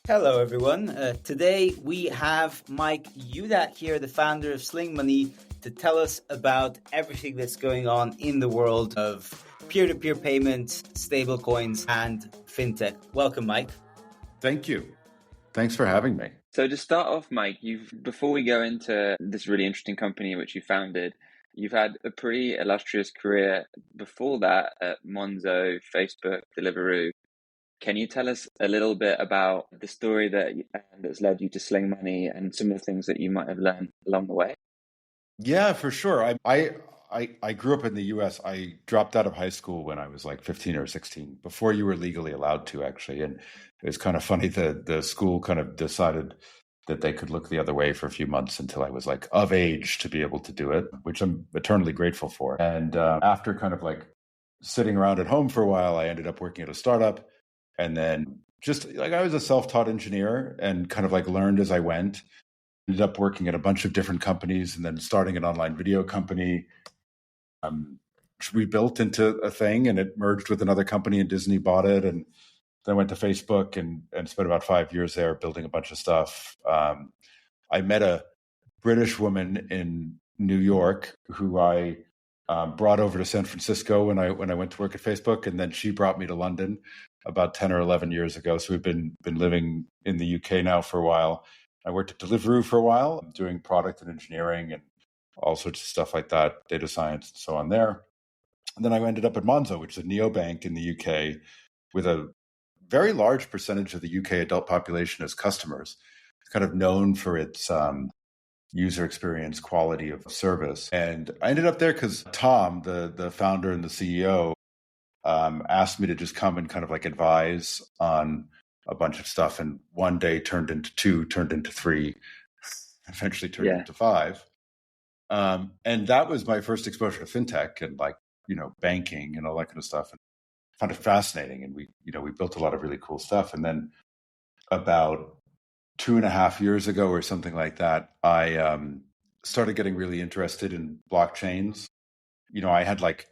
Hello, everyone. Today we have Mike Hudack here, the founder of Sling Money, to tell us about everything that's going on in the world of peer-to-peer payments, stablecoins, and fintech. Welcome, Mike. Thank you. Thanks for having me. So to start off, Mike, before we go into this really interesting company which you founded, you've had a pretty illustrious career before that at Monzo, Facebook, Deliveroo. Can you tell us a little bit about the story that's led you to Sling Money and some of the things that you might have learned along the way? Yeah, for sure. I grew up in the US. I dropped out of high school when I was like 15 or 16, before you were legally allowed to, actually. And it was kind of funny that the school kind of decided that they could look the other way for a few months until I was like of age to be able to do it, which I'm eternally grateful for. And after kind of like sitting around at home for a while, I ended up working at a startup. And then just like I was a self-taught engineer and kind of like learned as I went. Ended up working at a bunch of different companies and then starting an online video company. We built into a thing and it merged with another company and Disney bought it. And then went to Facebook and spent about 5 years there building a bunch of stuff. I met a British woman in New York who I brought over to San Francisco when I went to work at Facebook. And then she brought me to London about 10 or 11 years ago. So we've been living in the UK now for a while. I worked at Deliveroo for a while, doing product and engineering and all sorts of stuff like that, data science and so on there. And then I ended up at Monzo, which is a neobank in the UK with a very large percentage of the UK adult population as customers. It's kind of known for its user experience, quality of service. And I ended up there because Tom, the founder and the CEO, asked me to just come and kind of like advise on a bunch of stuff. And one day turned into two, turned into three, eventually turned into five. And that was my first exposure to fintech and like, banking and all that kind of stuff. And I found it fascinating. And we built a lot of really cool stuff. And then about 2.5 years ago or something like that, I started getting really interested in blockchains. I had like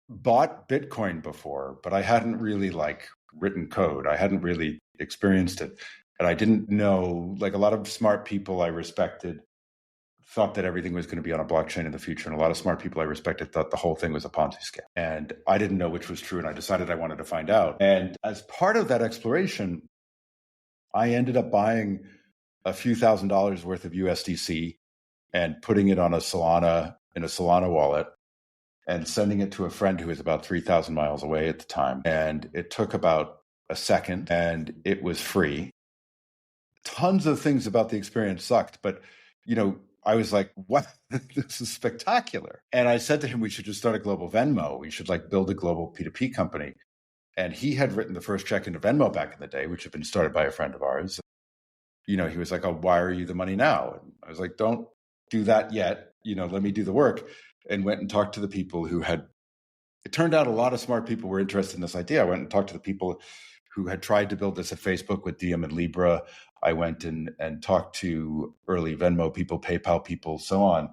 bought Bitcoin before, but I hadn't really like written code. I hadn't really experienced it. And I didn't know, like a lot of smart people I respected thought that everything was going to be on a blockchain in the future. And a lot of smart people I respected thought the whole thing was a Ponzi scam. And I didn't know which was true. And I decided I wanted to find out. And as part of that exploration, I ended up buying a few $1,000s worth of USDC and putting it on in a Solana wallet and sending it to a friend who was about 3,000 miles away at the time. And it took about a second and it was free. Tons of things about the experience sucked, but I was like, what? This is spectacular. And I said to him, we should just start a global Venmo. We should like build a global P2P company. And he had written the first check into Venmo back in the day, which had been started by a friend of ours. He was like, I'll wire you the money now. And I was like, don't do that yet. Let me do the work. And went and talked to the people it turned out a lot of smart people were interested in this idea. I went and talked to the people who had tried to build this at Facebook with Diem and Libra. I went and talked to early Venmo people, PayPal people, so on,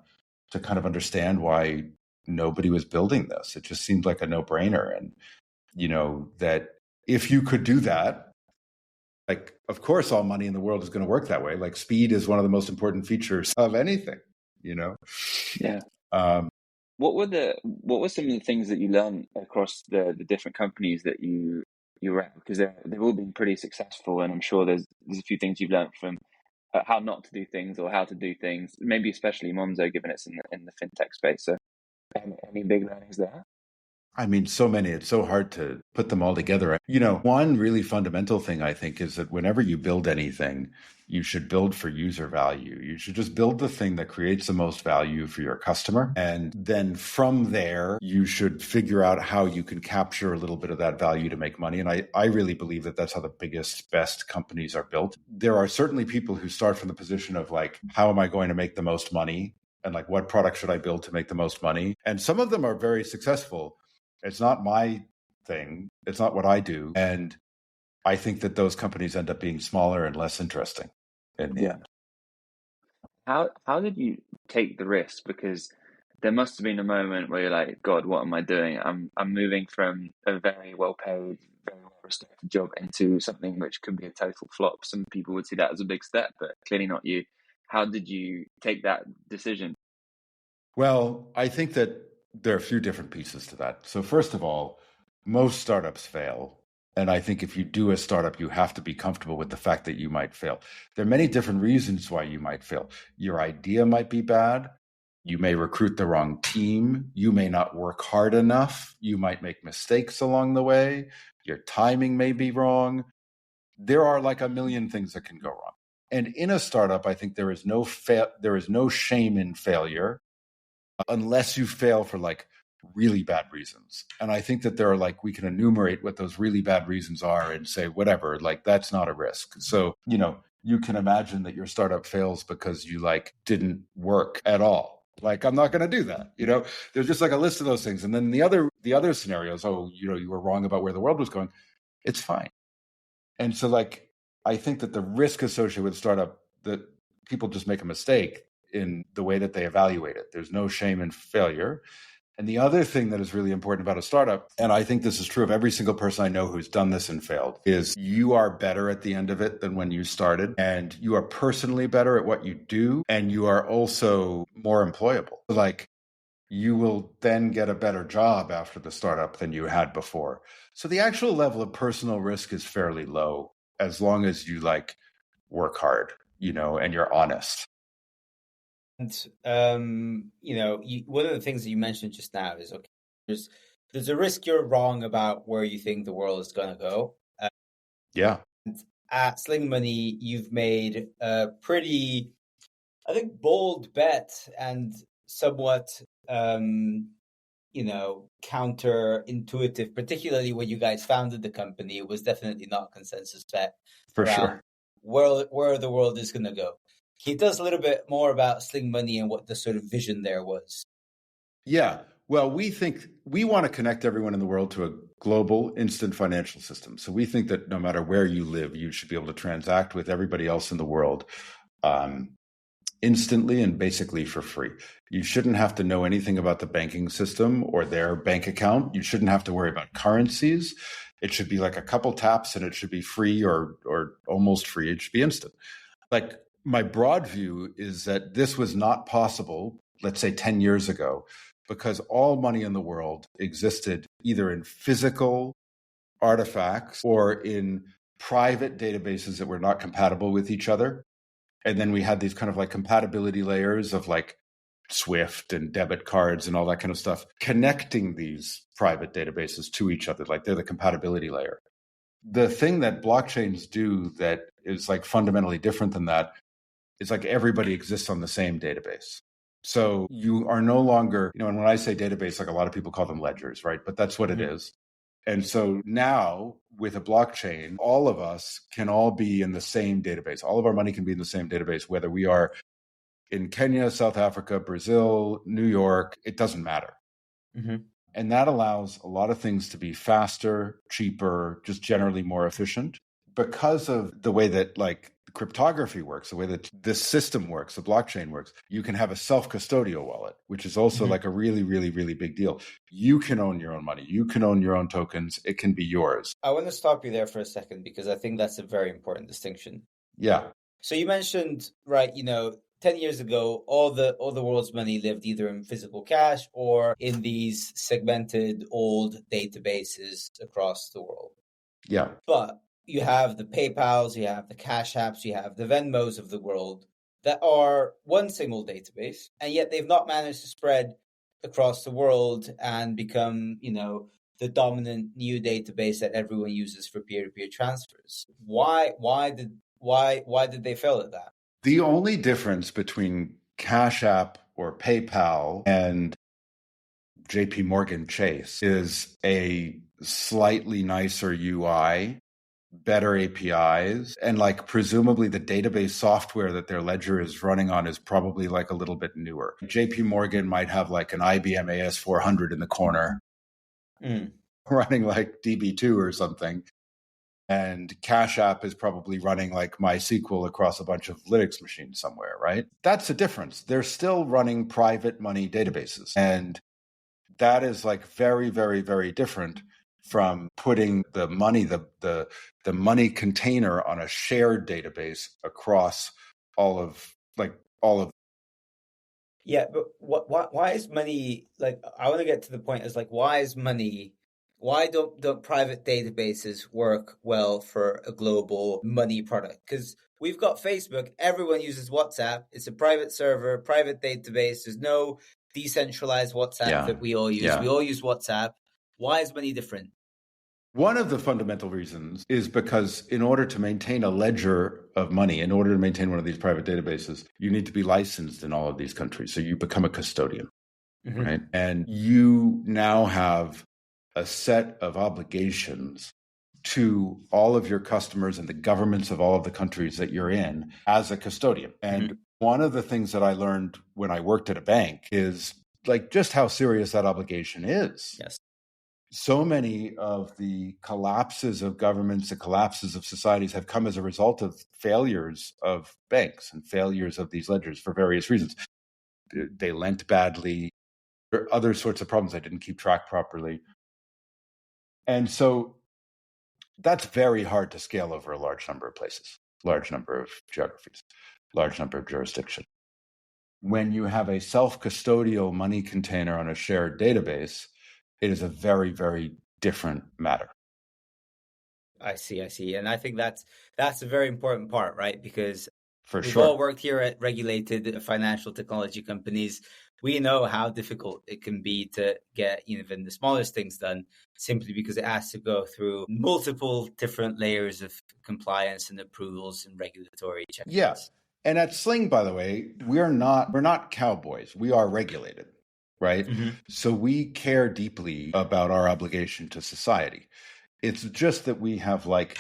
to kind of understand why nobody was building this. It just seemed like a no-brainer. And, that if you could do that, like, of course, all money in the world is going to work that way. Like speed is one of the most important features of anything, Yeah. What were some of the things that you learned across the different companies that you were at? Because they've all been pretty successful, and I'm sure there's a few things you've learned from how not to do things or how to do things. Maybe especially Monzo, given it's in the fintech space. So, any big learnings there? I mean, so many. It's so hard to put them all together. One really fundamental thing I think is that whenever you build anything, you should build for user value. You should just build the thing that creates the most value for your customer. And then from there, you should figure out how you can capture a little bit of that value to make money. And I really believe that that's how the biggest, best companies are built. There are certainly people who start from the position of like, how am I going to make the most money? And like, what product should I build to make the most money? And some of them are very successful. It's not my thing. It's not what I do. And I think that those companies end up being smaller and less interesting in the end. How did you take the risk? Because there must have been a moment where you're like, God, what am I doing? I'm moving from a very well-paid, very well respected job into something which could be a total flop. Some people would see that as a big step, but clearly not you. How did you take that decision? Well, I think that there are a few different pieces to that. So first of all, most startups fail. And I think if you do a startup, you have to be comfortable with the fact that you might fail. There are many different reasons why you might fail. Your idea might be bad. You may recruit the wrong team. You may not work hard enough. You might make mistakes along the way. Your timing may be wrong. There are like a million things that can go wrong. And in a startup, I think there is no shame in failure unless you fail for like really bad reasons. And I think that there are we can enumerate what those really bad reasons are and say, whatever, that's not a risk. So, you can imagine that your startup fails because you didn't work at all. I'm not going to do that. There's just a list of those things. And then the other scenarios, you were wrong about where the world was going. It's fine. And so I think that the risk associated with startup, that people just make a mistake in the way that they evaluate it. There's no shame in failure. And the other thing that is really important about a startup, and I think this is true of every single person I know who's done this and failed, is you are better at the end of it than when you started. And you are personally better at what you do. And you are also more employable. You will then get a better job after the startup than you had before. So the actual level of personal risk is fairly low as long as you work hard, and you're honest. And one of the things that you mentioned just now is there's a risk you're wrong about where you think the world is going to go. Yeah. At Sling Money, you've made a pretty, I think, bold bet and somewhat, counterintuitive, particularly when you guys founded the company. It was definitely not a consensus bet for sure where the world is going to go. Can you tell us a little bit more about Sling Money and what the sort of vision there was? Yeah. Well, we think we want to connect everyone in the world to a global instant financial system. So we think that no matter where you live, you should be able to transact with everybody else in the world instantly and basically for free. You shouldn't have to know anything about the banking system or their bank account. You shouldn't have to worry about currencies. It should be a couple taps and it should be free or almost free. It should be instant. My broad view is that this was not possible, let's say 10 years ago, because all money in the world existed either in physical artifacts or in private databases that were not compatible with each other. And then we had these kind of compatibility layers of Swift and debit cards and all that kind of stuff, connecting these private databases to each other. They're the compatibility layer. The thing that blockchains do that is fundamentally different than that is everybody exists on the same database. So you are no longer, and when I say database, a lot of people call them ledgers, right? But that's what it is. And so now with a blockchain, all of us can all be in the same database. All of our money can be in the same database, whether we are in Kenya, South Africa, Brazil, New York, it doesn't matter. Mm-hmm. And that allows a lot of things to be faster, cheaper, just generally more efficient because of the way that cryptography works, the way that this system works, the blockchain works. You can have a self-custodial wallet, which is also a really, really, really big deal. You can own your own money. You can own your own tokens. It can be yours. I want to stop you there for a second because I think that's a very important distinction. Yeah. So you mentioned, right, 10 years ago, all the world's money lived either in physical cash or in these segmented old databases across the world. Yeah. But you have the PayPals, you have the Cash Apps, you have the Venmos of the world that are one single database, and yet they've not managed to spread across the world and become, the dominant new database that everyone uses for peer-to-peer transfers. Why did they fail at that? The only difference between Cash App or PayPal and JP Morgan Chase is a slightly nicer UI, better APIs, and presumably the database software that their ledger is running on is probably a little bit newer. JP Morgan might have an IBM AS400 in the corner running DB2 or something. And Cash App is probably running MySQL across a bunch of Linux machines somewhere, right? That's the difference. They're still running private money databases. And that is very, very, very different from putting the money, the money container on a shared database across all of. Yeah, but why is money, like, I want to get to the point is like, why don't private databases work well for a global money product? Because we've got Facebook, everyone uses WhatsApp. It's a private server, private database. There's no decentralized WhatsApp that we all use. Yeah. We all use WhatsApp. Why is money different? One of the fundamental reasons is because in order to maintain a ledger of money, in order to maintain one of these private databases, you need to be licensed in all of these countries. So you become a custodian, right? And you now have a set of obligations to all of your customers and the governments of all of the countries that you're in as a custodian. And one of the things that I learned when I worked at a bank is like just how serious that obligation is. Yes. So many of the collapses of governments, the collapses of societies have come as a result of failures of banks and failures of these ledgers for various reasons. They lent badly, or other sorts of problems. I didn't keep track properly. And so that's very hard to scale over a large number of places, large number of geographies, large number of jurisdictions. When you have a self-custodial money container on a shared database, it is a very, very different matter. I see. And I think that's a very important part, right? Because we've sure. all worked here at regulated financial technology companies. We know how difficult it can be to get even the smallest things done, simply because it has to go through multiple different layers of compliance and approvals and regulatory checks. Yeah. And at Sling, by the way, we're not cowboys. We are regulated, right? So we care deeply about our obligation to society. It's just that we have like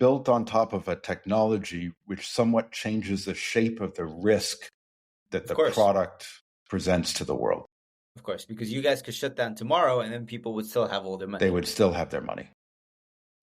built on top of a technology which somewhat changes the shape of the risk that the product presents to the world. Of course, because you guys could shut down tomorrow and then people would still have all their money. They would still have their money.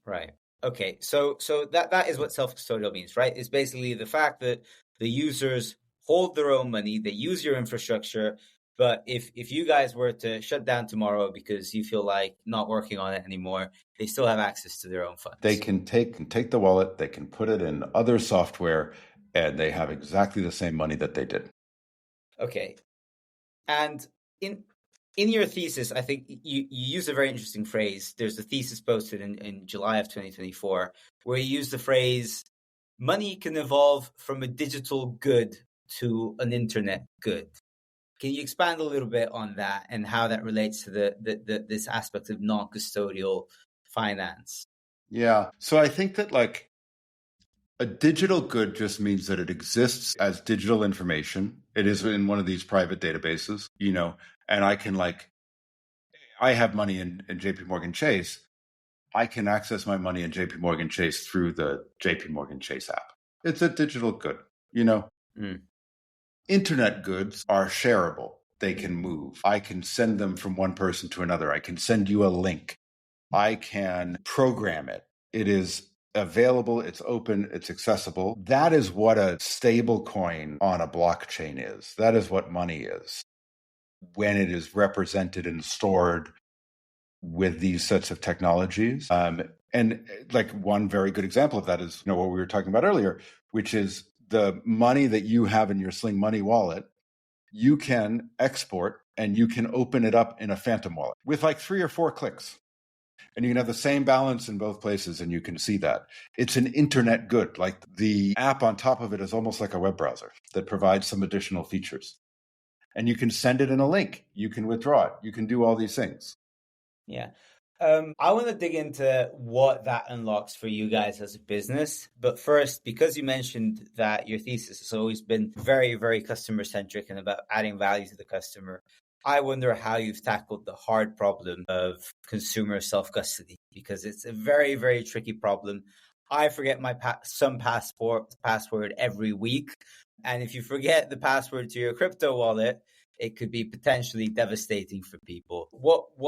Right. Okay. So that is what self-custodial means, right? It's basically the fact that the users hold their own money, they use your infrastructure, but if you guys were to shut down tomorrow because you feel like not working on it anymore, they still have access to their own funds. They can take the wallet, they can put it in other software, and they have exactly the same money that they did. Okay. And in your thesis, I think you use a very interesting phrase. There's a thesis posted in July of 2024 where you use the phrase, money can evolve from a digital good to an internet good. Can you expand a little bit on that and how that relates to this aspect of non-custodial finance? Yeah. So I think that like a digital good just means that it exists as digital information. It is in one of these private databases, and I can I have money in JP Morgan Chase. I can access my money in JP Morgan Chase through the JP Morgan Chase app. It's a digital good, Internet goods are shareable. They can move. I can send them from one person to another. I can send you a link. I can program it. It is available. It's open. It's accessible. That is what a stable coin on a blockchain is. That is what money is when it is represented and stored with these sets of technologies. And like one very good example of that is what we were talking about earlier, which is the money that you have in your Sling Money wallet. You can export and you can open it up in a Phantom wallet with like 3 or 4 clicks. And you can have the same balance in both places and you can see that. It's an internet good. Like the app on top of it is almost like a web browser that provides some additional features. And you can send it in a link. You can withdraw it. You can do all these things. Yeah. I want to dig into what that unlocks for you guys as a business. But first, because you mentioned that your thesis has always been very, very customer centric and about adding value to the customer, I wonder how you've tackled the hard problem of consumer self-custody, because it's a very, very tricky problem. I forget my password every week. And if you forget the password to your crypto wallet, it could be potentially devastating for people.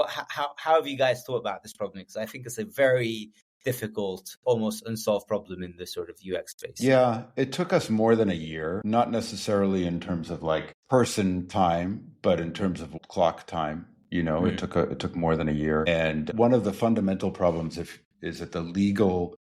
How have you guys thought about this problem? Because I think it's a very difficult, almost unsolved problem in the sort of UX space. Yeah, it took us more than a year, not necessarily in terms of like person time, but in terms of clock time. It took more than a year. And one of the fundamental problems is that the legal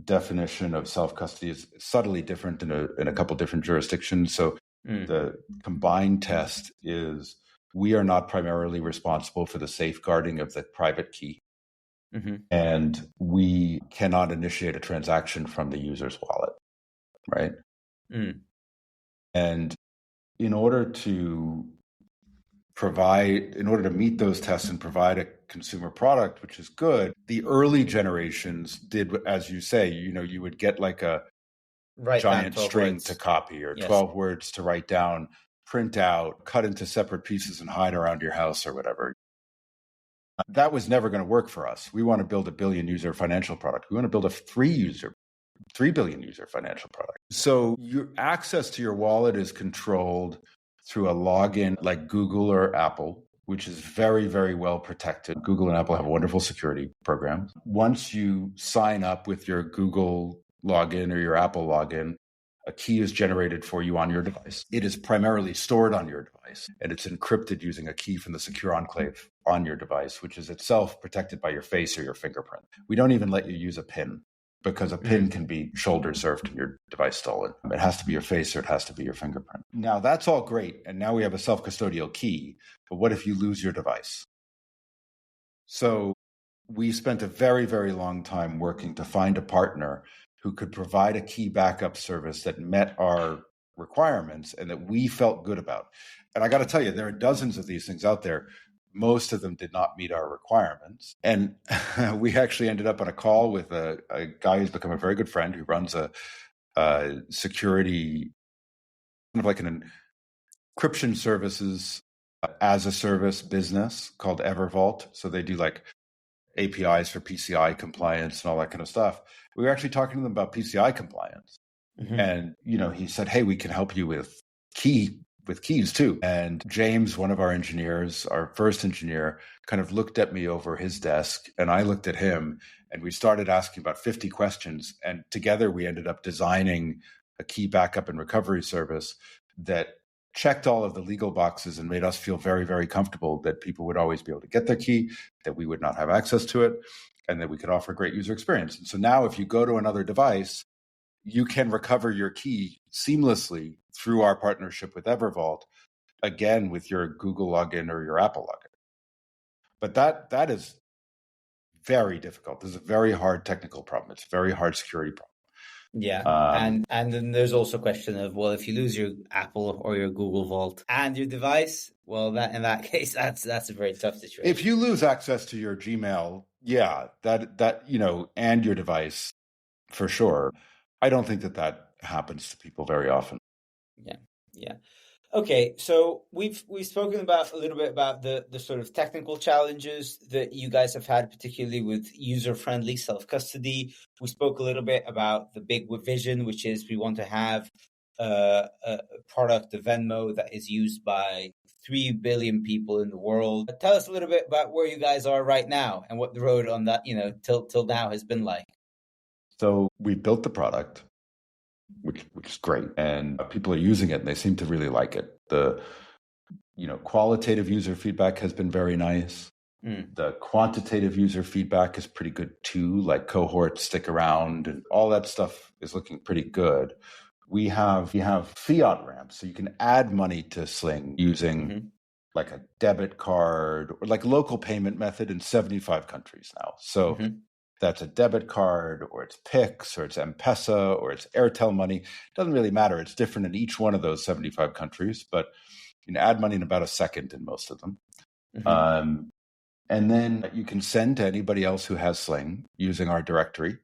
definition of self-custody is subtly different in a couple different jurisdictions. So the combined test is we are not primarily responsible for the safeguarding of the private key. And we cannot initiate a transaction from the user's wallet, right? And in order to meet those tests and provide a consumer product, which is good, the early generations did, as you say, you would get like a giant string words to copy or 12 words to write down, print out, cut into separate pieces and hide around your house or whatever. That was never going to work for us. We want to build a billion user financial product. We want to build a 3 billion user financial product. So your access to your wallet is controlled through a login like Google or Apple, which is very, very well protected. Google and Apple have wonderful security programs. Once you sign up with your Google login or your Apple login, a key is generated for you on your device. It is primarily stored on your device, and it's encrypted using a key from the secure enclave on your device, which is itself protected by your face or your fingerprint. We don't even let you use a PIN, because a PIN can be shoulder surfed and your device stolen. It has to be your face or it has to be your fingerprint. Now, that's all great. And now we have a self-custodial key. But what if you lose your device? So we spent a very, very long time working to find a partner who could provide a key backup service that met our requirements and that we felt good about. And I got to tell you, there are dozens of these things out there. Most of them did not meet our requirements. And we actually ended up on a call with a guy who's become a very good friend who runs a security, kind of like an encryption services as a service business called Evervault. So they do like APIs for PCI compliance and all that kind of stuff. We were actually talking to them about PCI compliance. And, he said, hey, we can help you with keys too. And James, one of our engineers, our first engineer, kind of looked at me over his desk and I looked at him and we started asking about 50 questions. And together we ended up designing a key backup and recovery service that checked all of the legal boxes and made us feel very, very comfortable that people would always be able to get their key, that we would not have access to it, and that we could offer a great user experience. And so now if you go to another device, you can recover your key seamlessly through our partnership with Evervault, again, with your Google login or your Apple login. But that is very difficult. This is a very hard technical problem. It's a very hard security problem. Yeah. And then there's also a question of, well, if you lose your Apple or your Google Vault and your device, well, that in that case, that's a very tough situation. If you lose access to your Gmail, that and your device, for sure. I don't think that happens to people very often. Yeah. Okay, so we've spoken about a little bit about the sort of technical challenges that you guys have had, particularly with user-friendly self-custody. We spoke a little bit about the big vision, which is we want to have a product, the Venmo, that is used by 3 billion people in the world. Tell us a little bit about where you guys are right now and what the road on that, till now has been like. So we built the product, which is great, and people are using it and they seem to really like it. The qualitative user feedback has been very nice. The quantitative user feedback is pretty good too, like cohorts stick around and all that stuff is looking pretty good. We have fiat ramps, so you can add money to Sling using like a debit card or like local payment method in 75 countries now. So that's a debit card, or it's Pix, or it's M-Pesa, or it's Airtel money. It doesn't really matter. It's different in each one of those 75 countries, but you can add money in about a second in most of them. And then you can send to anybody else who has Sling using our directory.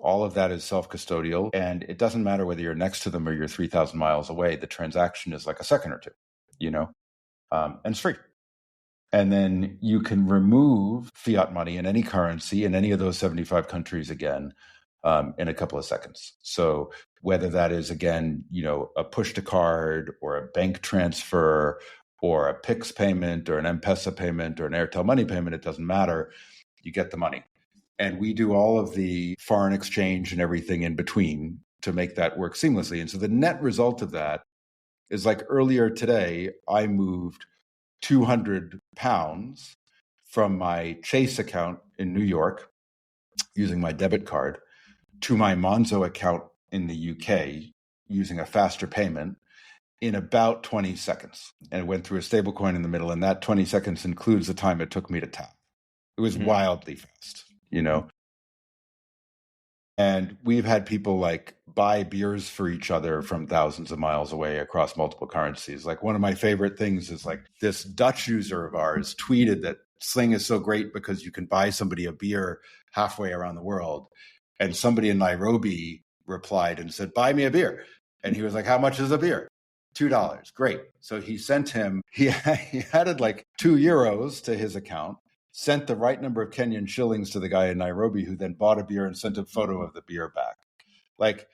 All of that is self-custodial, and it doesn't matter whether you're next to them or you're 3,000 miles away. The transaction is like a second or two, and it's free. And then you can remove fiat money in any currency in any of those 75 countries again in a couple of seconds. So whether that is, again, a push to card or a bank transfer or a Pix payment or an M-Pesa payment or an Airtel money payment, it doesn't matter. You get the money. And we do all of the foreign exchange and everything in between to make that work seamlessly. And so the net result of that is, like earlier today, I moved £200 from my Chase account in New York using my debit card to my Monzo account in the UK using a faster payment in about 20 seconds. And it went through a stablecoin in the middle, and that 20 seconds includes the time it took me to tap. It was wildly fast, you know? And we've had people like buy beers for each other from thousands of miles away across multiple currencies. Like one of my favorite things is like this Dutch user of ours tweeted that Sling is so great because you can buy somebody a beer halfway around the world. And somebody in Nairobi replied and said, buy me a beer. And he was like, how much is a beer? $2. Great. So he sent him, he added like €2 to his account, sent the right number of Kenyan shillings to the guy in Nairobi, who then bought a beer and sent a photo of the beer back. Like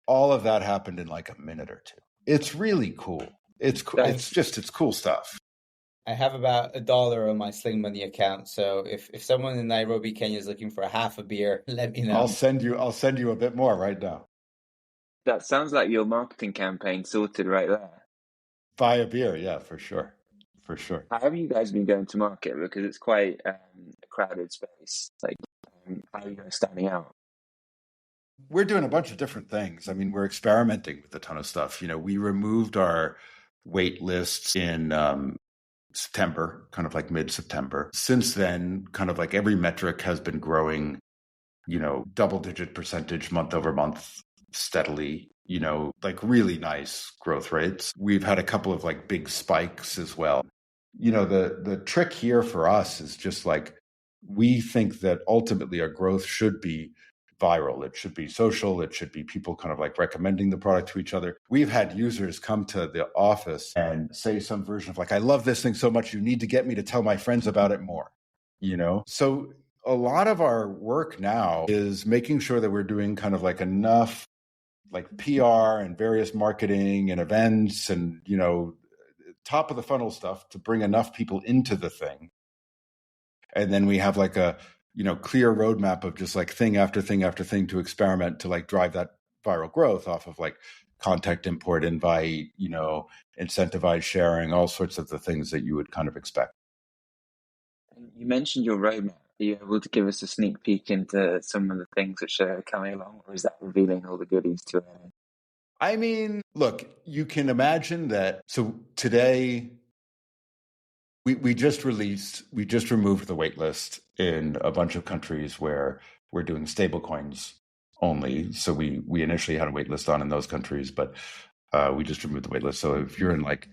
all of that happened in like a minute or two. It's really cool. It's cool. It's cool stuff. I have about $1 on my Sling Money account. So if someone in Nairobi, Kenya is looking for a half a beer, let me know. I'll send you a bit more right now. That sounds like your marketing campaign sorted right there. Buy a beer, yeah, for sure. For sure. How have you guys been going to market? Because it's quite a crowded space. Like, how are you guys standing out? We're doing a bunch of different things. I mean, we're experimenting with a ton of stuff. You know, we removed our wait lists in September, kind of like mid-September. Since then, kind of like every metric has been growing, you know, double-digit percentage month over month steadily, you know, like really nice growth rates. We've had a couple of like big spikes as well. You know, the trick here for us is just like, we think that ultimately our growth should be viral. It should be social. It should be people kind of like recommending the product to each other. We've had users come to the office and say some version of like, I love this thing so much, you need to get me to tell my friends about it more, you know? So a lot of our work now is making sure that we're doing kind of like enough like PR and various marketing and events and, you know, top of the funnel stuff to bring enough people into the thing. And then we have like a, you know, clear roadmap of just like thing after thing after thing to experiment to like drive that viral growth off of like contact, import, invite, you know, incentivize sharing, all sorts of the things that you would kind of expect. You mentioned your roadmap. Are you able to give us a sneak peek into some of the things which are coming along, or is that revealing all the goodies to it? I mean, look, you can imagine that. So today, we just removed the waitlist in a bunch of countries where we're doing stablecoins only. So we initially had a waitlist on in those countries, but we just removed the waitlist. So if you're in like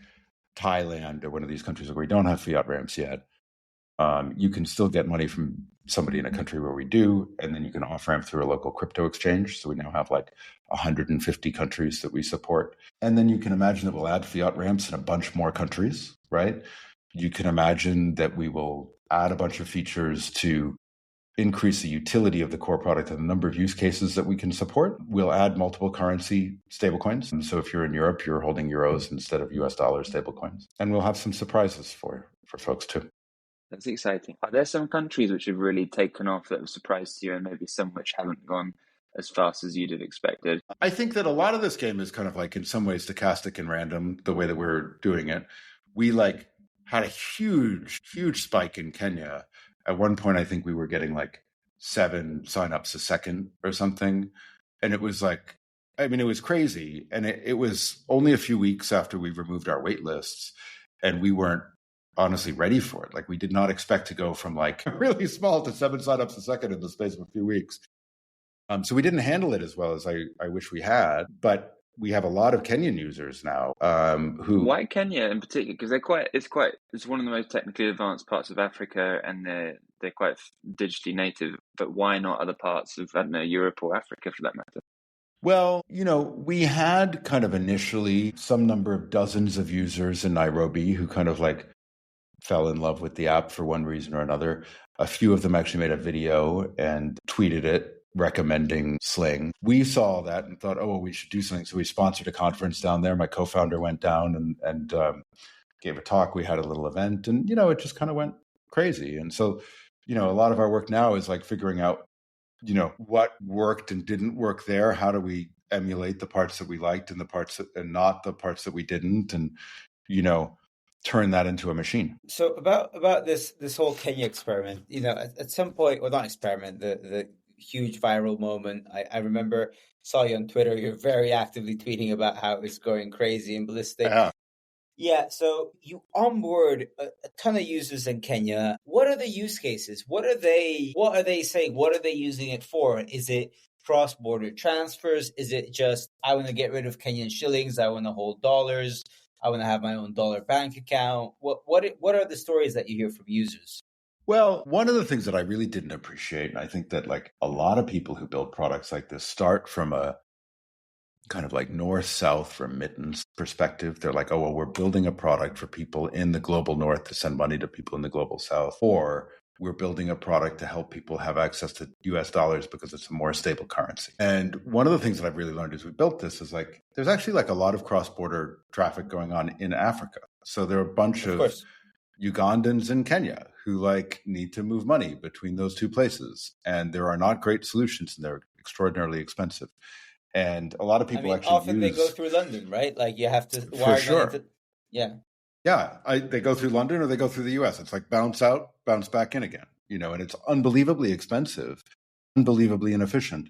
Thailand or one of these countries where we don't have fiat ramps yet, you can still get money from somebody in a country where we do, and then you can off ramp through a local crypto exchange. So we now have like 150 countries that we support. And then you can imagine that we'll add fiat ramps in a bunch more countries, right? You can imagine that we will add a bunch of features to increase the utility of the core product and the number of use cases that we can support. We'll add multiple currency stablecoins. So if you're in Europe, you're holding euros instead of US dollar stablecoins. And we'll have some surprises for folks too. That's exciting. Are there some countries which have really taken off that have surprised you, and maybe some which haven't gone as fast as you'd have expected? I think that a lot of this game is kind of like in some ways stochastic and random, the way that we're doing it. We like had a huge spike in Kenya. At one point, I think we were getting like 7 signups a second or something. And it was like, I mean, it was crazy. And it was only a few weeks after we removed our wait lists, and we weren't honestly ready for it. Like we did not expect to go from like really small to 7 signups a second in the space of a few weeks. So we didn't handle it as well as I wish we had, but we have a lot of Kenyan users now who. Why Kenya in particular? Because it's one of the most technically advanced parts of Africa, and they're quite digitally native. But why not other parts of, I don't know, Europe or Africa for that matter? Well, you know, we had kind of initially some number of dozens of users in Nairobi who kind of like fell in love with the app for one reason or another. A few of them actually made a video and tweeted it, recommending Sling. We saw that and thought, oh, well, we should do something. So we sponsored a conference down there. My co-founder went down and gave a talk. We had a little event, and, you know, it just kind of went crazy. And so, you know, a lot of our work now is like figuring out, you know, what worked and didn't work there. How do we emulate the parts that we liked and the parts that, and not the parts that we didn't? And, you know, turn that into a machine. So about this whole Kenya experiment, at some point, well, not experiment, the huge viral moment. I remember saw you on Twitter. You're very actively tweeting about how it's going crazy and ballistic. Yeah. Yeah, so you onboard a ton of users in Kenya. What are the use cases? What are they saying? What are they using it for? Is it cross-border transfers? Is it just, I want to get rid of Kenyan shillings, I want to hold dollars, I want to have my own dollar bank account? What are the stories that you hear from users? Well, one of the things that I really didn't appreciate, and I think that like a lot of people who build products like this start from a kind of like north-south remittance perspective. They're like, oh, well, we're building a product for people in the global north to send money to people in the global south, or we're building a product to help people have access to US dollars because it's a more stable currency. And one of the things that I've really learned as we built this is like, there's actually like a lot of cross-border traffic going on in Africa. So there are a bunch of Ugandans in Kenya who like need to move money between those two places. And there are not great solutions and they're extraordinarily expensive. And a lot of people actually often they go through London, right? Like you have to wire money to, they go through London or they go through the US. It's like bounce out, bounce back in again, and it's unbelievably expensive, unbelievably inefficient.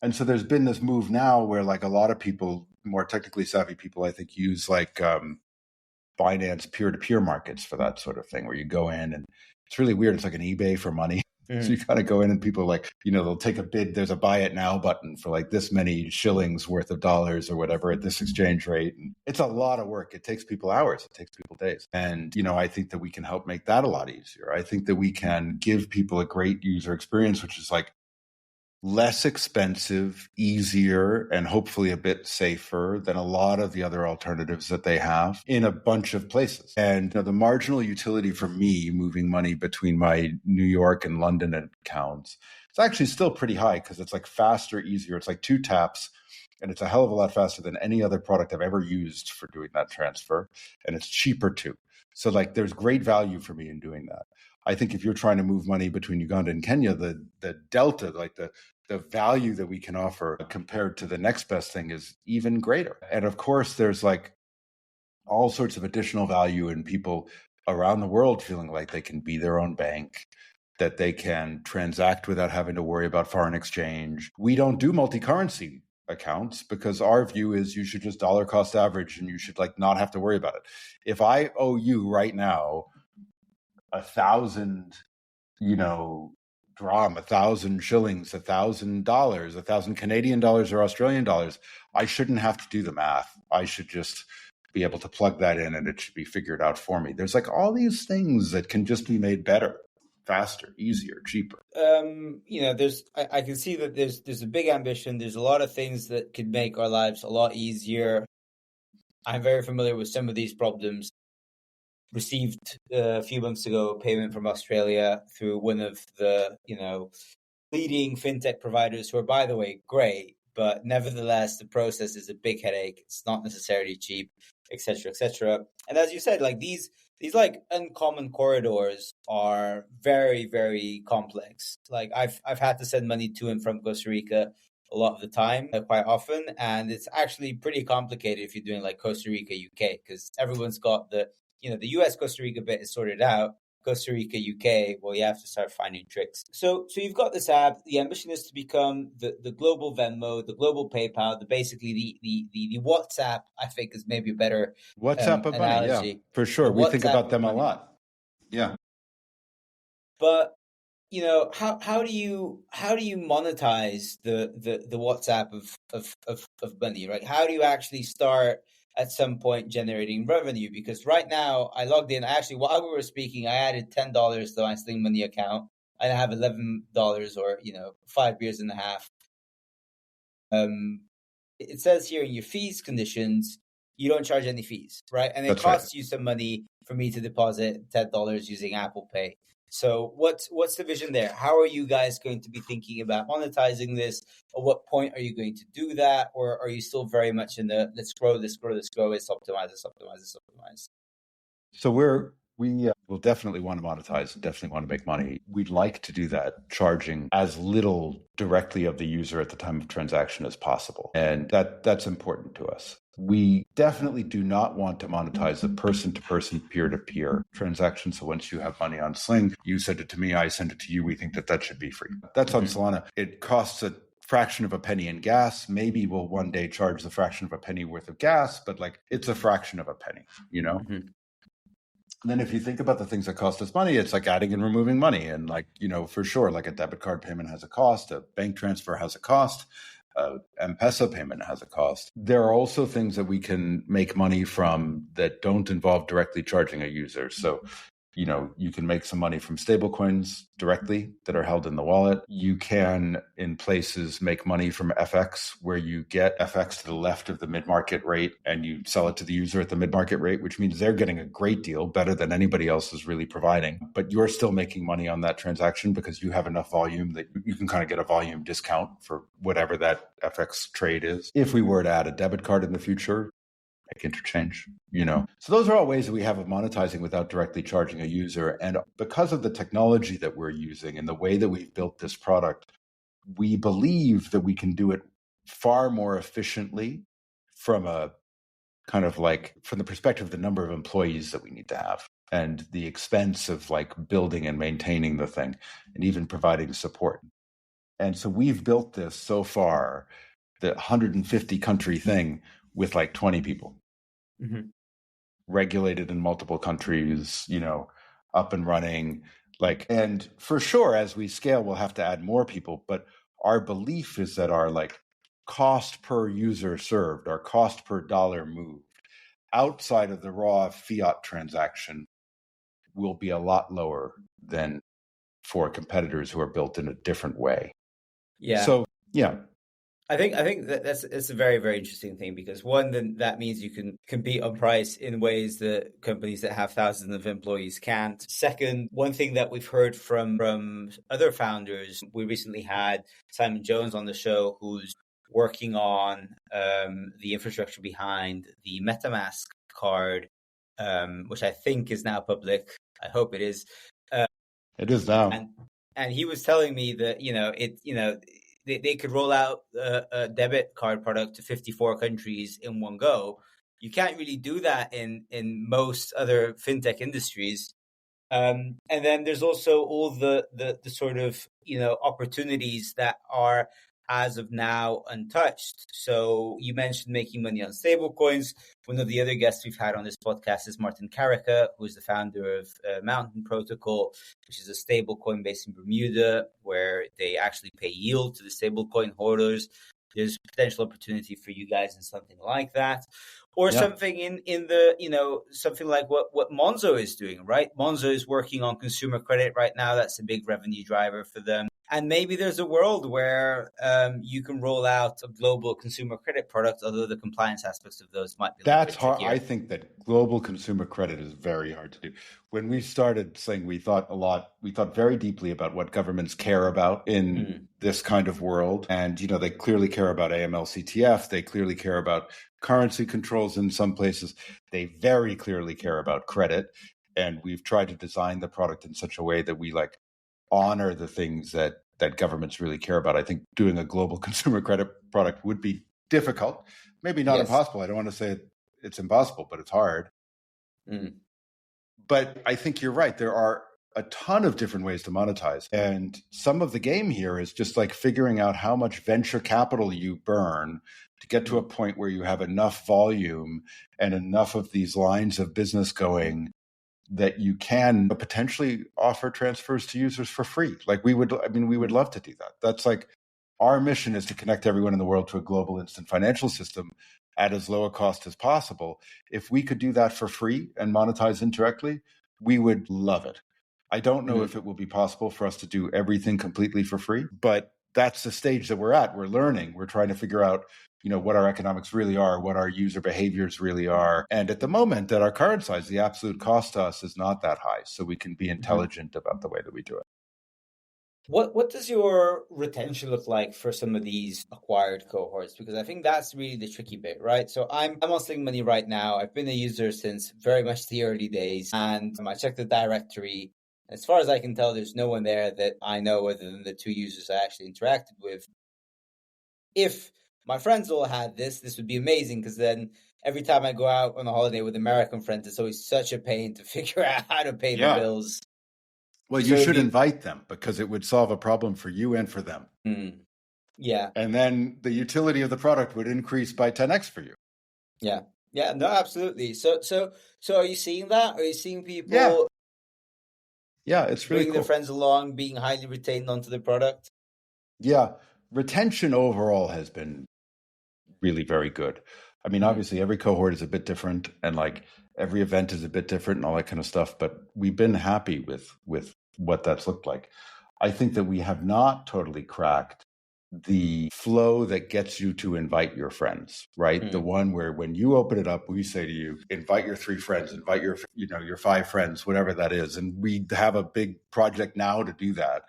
And so there's been this move now where like a lot of people, more technically savvy people, I think, use like Binance peer-to-peer markets for that sort of thing, where you go in and it's really weird. It's like an eBay for money. So you kind of go in and people like, they'll take a bid. There's a buy it now button for like this many shillings worth of dollars or whatever at this exchange rate. And it's a lot of work. It takes people hours. It takes people days. And, I think that we can help make that a lot easier. I think that we can give people a great user experience, which is like less expensive, easier, and hopefully a bit safer than a lot of the other alternatives that they have in a bunch of places. And the marginal utility for me moving money between my New York and London accounts, it's actually still pretty high because it's like faster, easier. It's like 2 taps. And it's a hell of a lot faster than any other product I've ever used for doing that transfer. And it's cheaper too. So like there's great value for me in doing that. I think if you're trying to move money between Uganda and Kenya, the delta, like the value that we can offer compared to the next best thing is even greater. And of course, there's like all sorts of additional value in people around the world feeling like they can be their own bank, that they can transact without having to worry about foreign exchange. We don't do multi-currency accounts because our view is you should just dollar cost average and you should like not have to worry about it. If I owe you right now 1,000, dram, 1,000 shillings, $1,000, 1,000 Canadian dollars or Australian dollars, I shouldn't have to do the math. I should just be able to plug that in and it should be figured out for me. There's like all these things that can just be made better, faster, easier, cheaper. I can see that there's a big ambition. There's a lot of things that could make our lives a lot easier. I'm very familiar with some of these problems. Received a few months ago a payment from Australia through one of the leading fintech providers, who are, by the way, great, but nevertheless the process is a big headache. It's not necessarily cheap, etc., etc. And as you said, like these like uncommon corridors are very, very complex. Like I've had to send money to and from Costa Rica a lot of the time, quite often, and it's actually pretty complicated if you're doing like Costa Rica, UK, because everyone's got the US Costa Rica bit is sorted out. Costa Rica, UK, well, you have to start finding tricks. So you've got this app. The ambition is to become the global Venmo, the global PayPal, basically the WhatsApp, I think, is maybe a better WhatsApp of money, yeah, for sure. We think about them a lot. Yeah. But how do you monetize the WhatsApp of money, right? How do you actually start at some point generating revenue? Because right now I logged in. Actually, while we were speaking, I added $10 to my Sling Money account, and I have $11 or 5 beers and a half. It says here in your fees conditions, you don't charge any fees, right? And it costs you some money for me to deposit $10 using Apple Pay. So what's the vision there? How are you guys going to be thinking about monetizing this? At what point are you going to do that? Or are you still very much in the let's grow, let's optimize, let's optimize, let's optimize? So we're We will definitely want to monetize and definitely want to make money. We'd like to do that, charging as little directly of the user at the time of transaction as possible. And that's important to us. We definitely do not want to monetize a person-to-person, peer-to-peer transaction. So once you have money on Sling, you send it to me, I send it to you. We think that should be free. That's on Solana. It costs a fraction of a penny in gas. Maybe we'll one day charge the fraction of a penny worth of gas, but like it's a fraction of a penny, you know? And then if you think about the things that cost us money, it's like adding and removing money. And like, you know, for sure, like a debit card payment has a cost, a bank transfer has a cost, M-Pesa payment has a cost. There are also things that we can make money from that don't involve directly charging a user. So, you know, you can make some money from stablecoins directly that are held in the wallet. You can, in places, make money from FX, where you get FX to the left of the mid-market rate and you sell it to the user at the mid-market rate, which means they're getting a great deal, better than anybody else is really providing. But you're still making money on that transaction because you have enough volume that you can kind of get a volume discount for whatever that FX trade is. If we were to add a debit card in the future, like interchange, you know. So those are all ways that we have of monetizing without directly charging a user. And because of the technology that we're using and the way that we've built this product, we believe that we can do it far more efficiently from a kind of like from the perspective of the number of employees that we need to have and the expense of like building and maintaining the thing and even providing support. And so we've built this so far, the 150 country thing, with like 20 people, regulated in multiple countries, you know, up and running. Like, and for sure, as we scale, we'll have to add more people. But our belief is that our like cost per user served, our cost per dollar moved outside of the raw fiat transaction will be a lot lower than for competitors who are built in a different way. Yeah. So, yeah. I think that's a very, very interesting thing, because one, then that means you can compete on price in ways that companies that have thousands of employees can't. Second, one thing that we've heard from other founders, we recently had Simon Jones on the show, who's working on the infrastructure behind the MetaMask card, which I think is now public. I hope it is. It is now. And he was telling me that, they could roll out a debit card product to 54 countries in one go. You can't really do that in most other fintech industries. And then there's also all the sort of, opportunities that are, as of now, untouched. So you mentioned making money on stablecoins. One of the other guests we've had on this podcast is Martin Carica, who is the founder of Mountain Protocol, which is a stablecoin based in Bermuda, where they actually pay yield to the stablecoin holders. There's potential opportunity for you guys in something like that. Or something in the, something like what Monzo is doing, right? Monzo is working on consumer credit right now. That's a big revenue driver for them. And maybe there's a world where you can roll out a global consumer credit product, although the compliance aspects of those might be a little bit hard. trickier. I think that global consumer credit is very hard to do. When we started Sling, we thought very deeply about what governments care about in this kind of world. And, they clearly care about AML/CTF. They clearly care about currency controls in some places. They very clearly care about credit. And we've tried to design the product in such a way that we honor the things that governments really care about. I think doing a global consumer credit product would be difficult, maybe not impossible. I don't want to say it's impossible, but it's hard. But I think you're right. There are a ton of different ways to monetize. And some of the game here is just figuring out how much venture capital you burn to get to a point where you have enough volume and enough of these lines of business going that you can potentially offer transfers to users for free. We would love to do that. That's our mission is to connect everyone in the world to a global instant financial system at as low a cost as possible. If we could do that for free and monetize indirectly, we would love it. I don't know if it will be possible for us to do everything completely for free, but that's the stage that we're at. We're learning. We're trying to figure out what our economics really are, what our user behaviors really are. And at the moment, at our current size, the absolute cost to us is not that high. So we can be intelligent about the way that we do it. What does your retention look like for some of these acquired cohorts? Because I think that's really the tricky bit, right? So I'm on Sling Money right now. I've been a user since very much the early days, and I checked the directory. As far as I can tell, there's no one there that I know other than the two users I actually interacted with. If my friends all had this would be amazing, because then every time I go out on a holiday with American friends, it's always such a pain to figure out how to pay the bills. Well, you should invite them, because it would solve a problem for you and for them. Yeah. And then the utility of the product would increase by 10x for you. Yeah. Yeah, no, absolutely. So are you seeing that? Are you seeing people Yeah, it's really bringing cool. their friends along, being highly retained onto the product? Yeah. Retention overall has been really very good. I mean, obviously every cohort is a bit different, and like every event is a bit different and all that kind of stuff, but we've been happy with what that's looked like. I think that we have not totally cracked the flow that gets you to invite your friends, right? The one where when you open it up, we say to you, invite your 3 friends, invite your 5 friends, whatever that is. And we have a big project now to do that.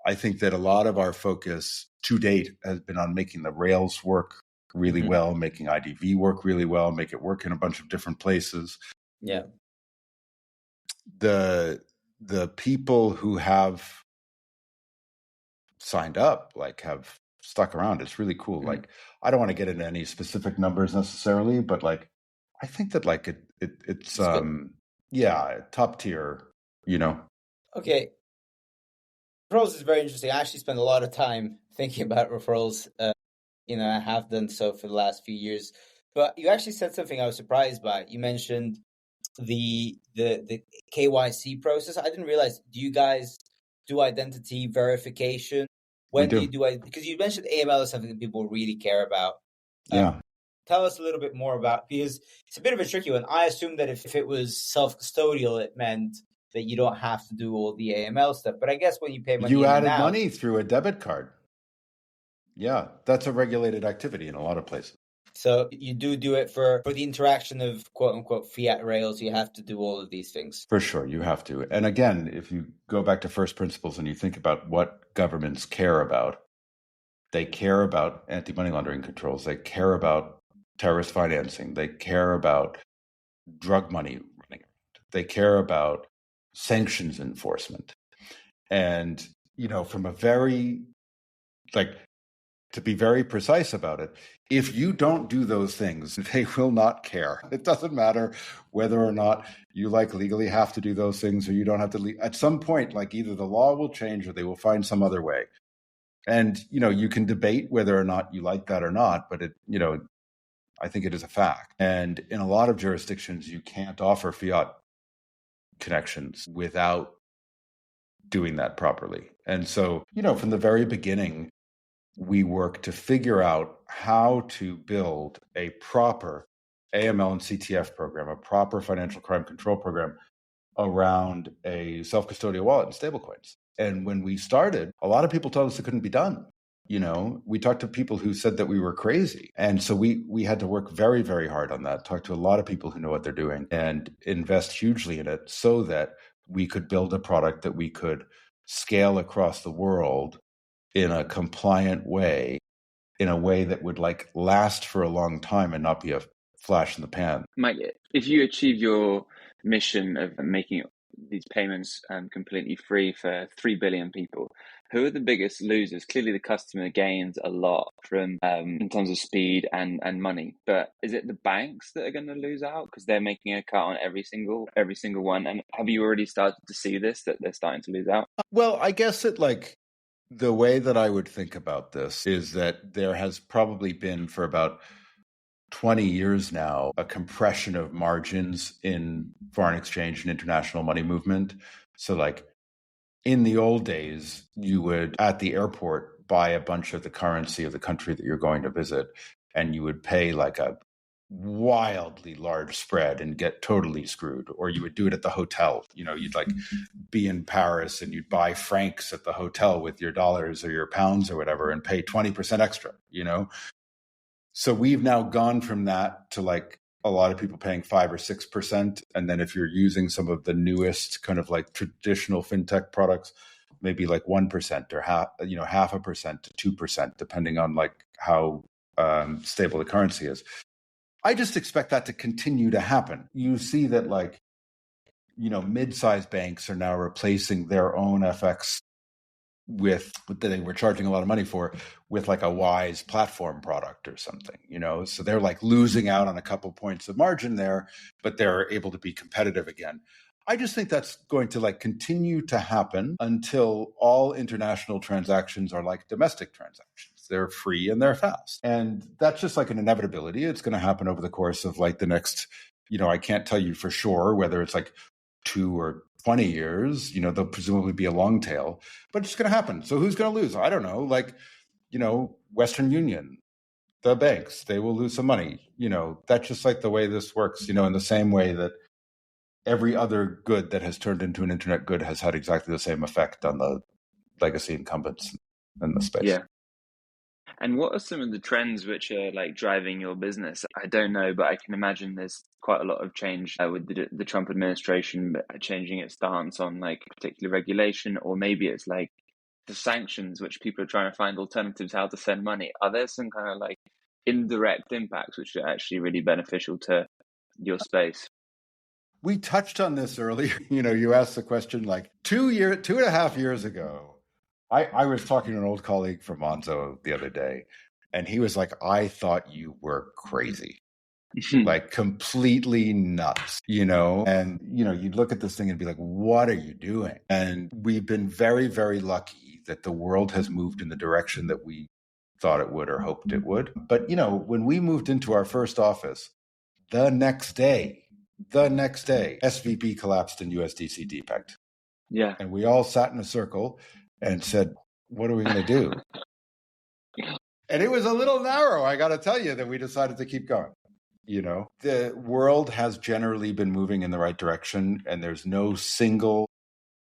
I think that a lot of our focus to date has been on making the Rails work really well, making IDV work really well, make it work in a bunch of different places. Yeah. The people who have signed up, like, have stuck around. It's really cool. Like, I don't want to get into any specific numbers necessarily, but like, I think that like it's top tier, Okay. Referrals is very interesting. I actually spend a lot of time thinking about referrals. I have done so for the last few years. But you actually said something I was surprised by. You mentioned the KYC process. I didn't realize. Do you guys do identity verification? When do you do it? Because you mentioned AML is something that people really care about. Tell us a little bit more about, because it's a bit of a tricky one. I assume that if it was self-custodial, it meant that you don't have to do all the AML stuff. But I guess when you pay money, you added money through a debit card. Yeah, that's a regulated activity in a lot of places. So you do it for the interaction of quote unquote fiat rails. You have to do all of these things. For sure, you have to. And again, if you go back to first principles and you think about what governments care about, they care about anti-money laundering controls. They care about terrorist financing. They care about drug money running around. They care about sanctions enforcement. And, from a very, to be very precise about it, if you don't do those things, they will not care. It doesn't matter whether or not you legally have to do those things or you don't have to. At some point, either the law will change or they will find some other way. And, you can debate whether or not you like that or not, but I think it is a fact. And in a lot of jurisdictions, you can't offer fiat connections without doing that properly. And so, from the very beginning, we work to figure out how to build a proper AML and CTF program, a proper financial crime control program around a self-custodial wallet and stablecoins. And when we started, a lot of people told us it couldn't be done. We talked to people who said that we were crazy. And so we had to work very, very hard on that, talk to a lot of people who know what they're doing and invest hugely in it so that we could build a product that we could scale across the world in a compliant way, in a way that would last for a long time and not be a flash in the pan. Mike, if you achieve your mission of making these payments completely free for 3 billion people, who are the biggest losers? Clearly the customer gains a lot from in terms of speed and money, but is it the banks that are going to lose out because they're making a cut on every single one? And have you already started to see this, that they're starting to lose out? Well, I guess it the way that I would think about this is that there has probably been for about 20 years now a compression of margins in foreign exchange and international money movement. So in the old days, you would at the airport buy a bunch of the currency of the country that you're going to visit, and you would pay a wildly large spread and get totally screwed. Or you would do it at the hotel. You'd be in Paris and you'd buy francs at the hotel with your dollars or your pounds or whatever and pay 20% extra, So we've now gone from that to a lot of people paying 5 or 6%. And then if you're using some of the newest kind of traditional fintech products, maybe like 1% or half a percent to 2%, depending on like how stable the currency is. I just expect that to continue to happen. You see that like, mid-sized banks are now replacing their own FX with that they were charging a lot of money for with like a Wise platform product or something, so they're like losing out on a couple points of margin there, but they're able to be competitive again. I just think that's going to like continue to happen until all international transactions are like domestic transactions. They're free and they're fast. And that's just like an inevitability. It's going to happen over the course of like the next, I can't tell you for sure whether it's like 2 or 20 years, there'll presumably be a long tail, but it's going to happen. So who's going to lose? I don't know. Like, Western Union, the banks, they will lose some money. That's just like the way this works, in the same way that every other good that has turned into an internet good has had exactly the same effect on the legacy incumbents in the space. Yeah. And what are some of the trends which are like driving your business? I don't know, but I can imagine there's quite a lot of change with the Trump administration changing its stance on like particular regulation, or maybe it's like the sanctions, which people are trying to find alternatives how to send money. Are there some kind of like indirect impacts which are actually really beneficial to your space? We touched on this earlier. You asked the question like 2.5 years ago. I was talking to an old colleague from Monzo the other day, and he was like, I thought you were crazy, like completely nuts, and, you'd look at this thing and be like, what are you doing? And we've been very, very lucky that the world has moved in the direction that we thought it would or hoped it would. But, when we moved into our first office, the next day, SVB collapsed and USDC depegged. Yeah. And we all sat in a circle and said, what are we going to do? And it was a little narrow, I got to tell you, that we decided to keep going. The world has generally been moving in the right direction, and there's no single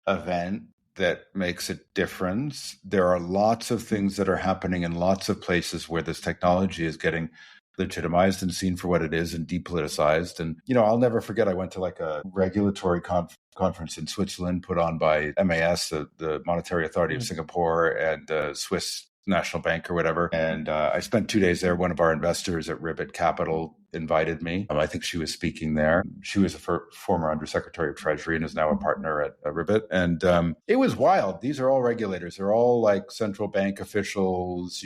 event that makes a difference. There are lots of things that are happening in lots of places where this technology is getting legitimized and seen for what it is and depoliticized. And, I'll never forget, I went to like a regulatory conference in Switzerland put on by MAS, the Monetary Authority of Singapore, and Swiss National Bank or whatever. And I spent 2 days there. One of our investors at Ribbit Capital invited me. I think she was speaking there. She was a former Undersecretary of Treasury and is now a partner at Ribbit. And it was wild. These are all regulators. They're all like central bank officials,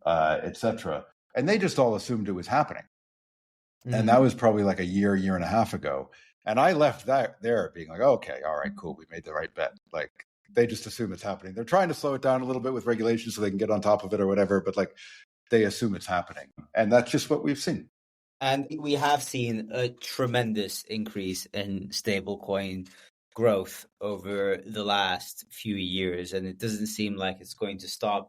et cetera. And they just all assumed it was happening. And that was probably like a year and a half ago. And I left that there being like, okay, all right, cool. We made the right bet. Like they just assume it's happening. They're trying to slow it down a little bit with regulations so they can get on top of it or whatever. But like they assume it's happening. And that's just what we've seen. And we have seen a tremendous increase in stablecoin growth over the last few years. And it doesn't seem like it's going to stop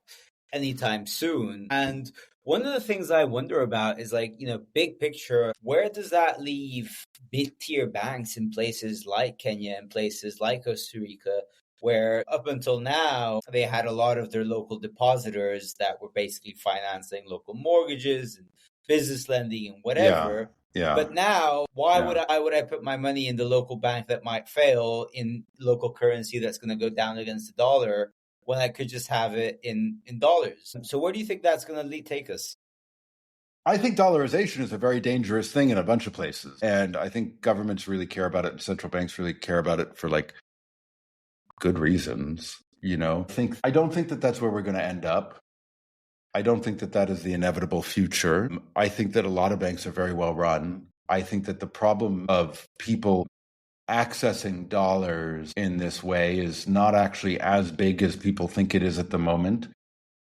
anytime soon. And one of the things I wonder about is like, big picture, where does that leave mid-tier banks in places like Kenya and places like Costa Rica, where up until now, they had a lot of their local depositors that were basically financing local mortgages and business lending and whatever. Yeah. But now, why would I put my money in the local bank that might fail in local currency that's going to go down against the dollar when I could just have it in dollars? So where do you think that's going to take us? I think dollarization is a very dangerous thing in a bunch of places. And I think governments really care about it and central banks really care about it for like good reasons. I don't think that that's where we're going to end up. I don't think that that is the inevitable future. I think that a lot of banks are very well run. I think that the problem of people accessing dollars in this way is not actually as big as people think it is at the moment.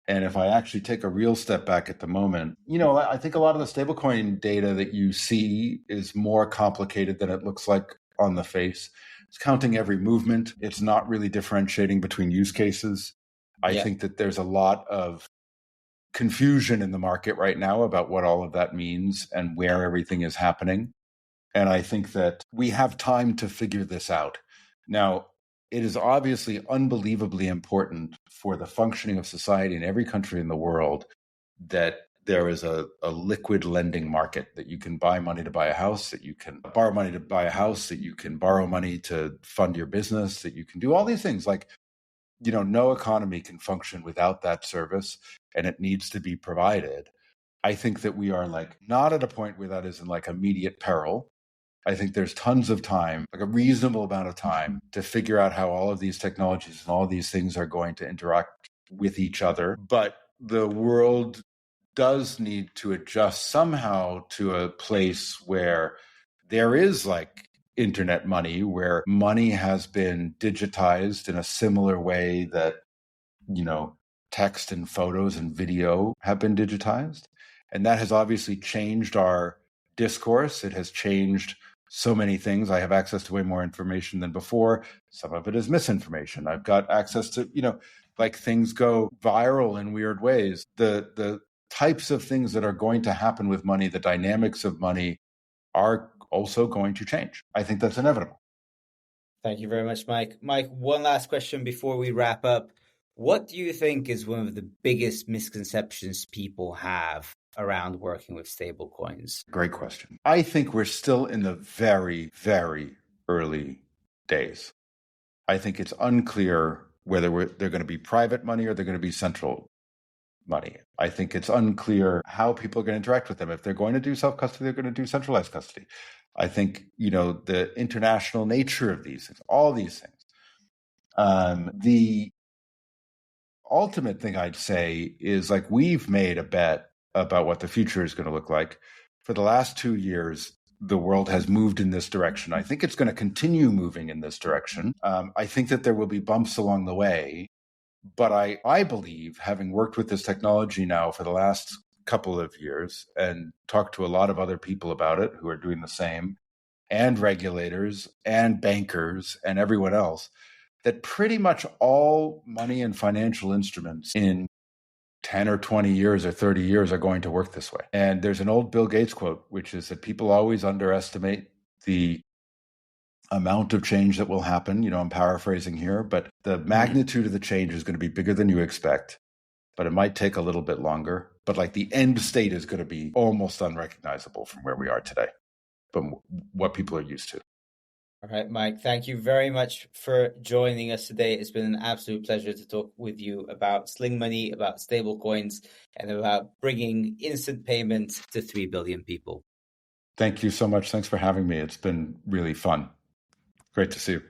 And if I actually take a real step back at the moment, I think a lot of the stablecoin data that you see is more complicated than it looks like on the face. It's counting every movement. It's not really differentiating between use cases. I think that there's a lot of confusion in the market right now about what all of that means and where everything is happening. And I think that we have time to figure this out. Now, it is obviously unbelievably important for the functioning of society in every country in the world that there is a liquid lending market, that you can buy money to buy a house, that you can borrow money to buy a house, that you can borrow money to fund your business, that you can do all these things. Like no economy can function without that service, and it needs to be provided. I think that we are not at a point where that is in immediate peril. I think there's tons of time, a reasonable amount of time, to figure out how all of these technologies and all these things are going to interact with each other. But the world does need to adjust somehow to a place where there is internet money, where money has been digitized in a similar way that, text and photos and video have been digitized. And that has obviously changed our discourse. It has changed so many things. I have access to way more information than before. Some of it is misinformation. I've got access to, things go viral in weird ways. The types of things that are going to happen with money, the dynamics of money, are also going to change. I think that's inevitable. Thank you very much, Mike. Mike, one last question before we wrap up. What do you think is one of the biggest misconceptions people have around working with stablecoins? Great question. I think we're still in the very, very early days. I think it's unclear whether they're going to be private money or they're going to be central money. I think it's unclear how people are going to interact with them. If they're going to do self-custody, they're going to do centralized custody. I think, the international nature of these things, all these things. The ultimate thing I'd say is we've made a bet about what the future is going to look like. For the last 2 years, the world has moved in this direction. I think it's going to continue moving in this direction. I think that there will be bumps along the way. But I believe, having worked with this technology now for the last couple of years and talked to a lot of other people about it who are doing the same, and regulators and bankers and everyone else, that pretty much all money and financial instruments in 10 or 20 years or 30 years are going to work this way. And there's an old Bill Gates quote, which is that people always underestimate the amount of change that will happen. I'm paraphrasing here, but the magnitude of the change is going to be bigger than you expect, but it might take a little bit longer. But the end state is going to be almost unrecognizable from where we are today, from what people are used to. All right, Mike, thank you very much for joining us today. It's been an absolute pleasure to talk with you about Sling Money, about stablecoins, and about bringing instant payments to 3 billion people. Thank you so much. Thanks for having me. It's been really fun. Great to see you.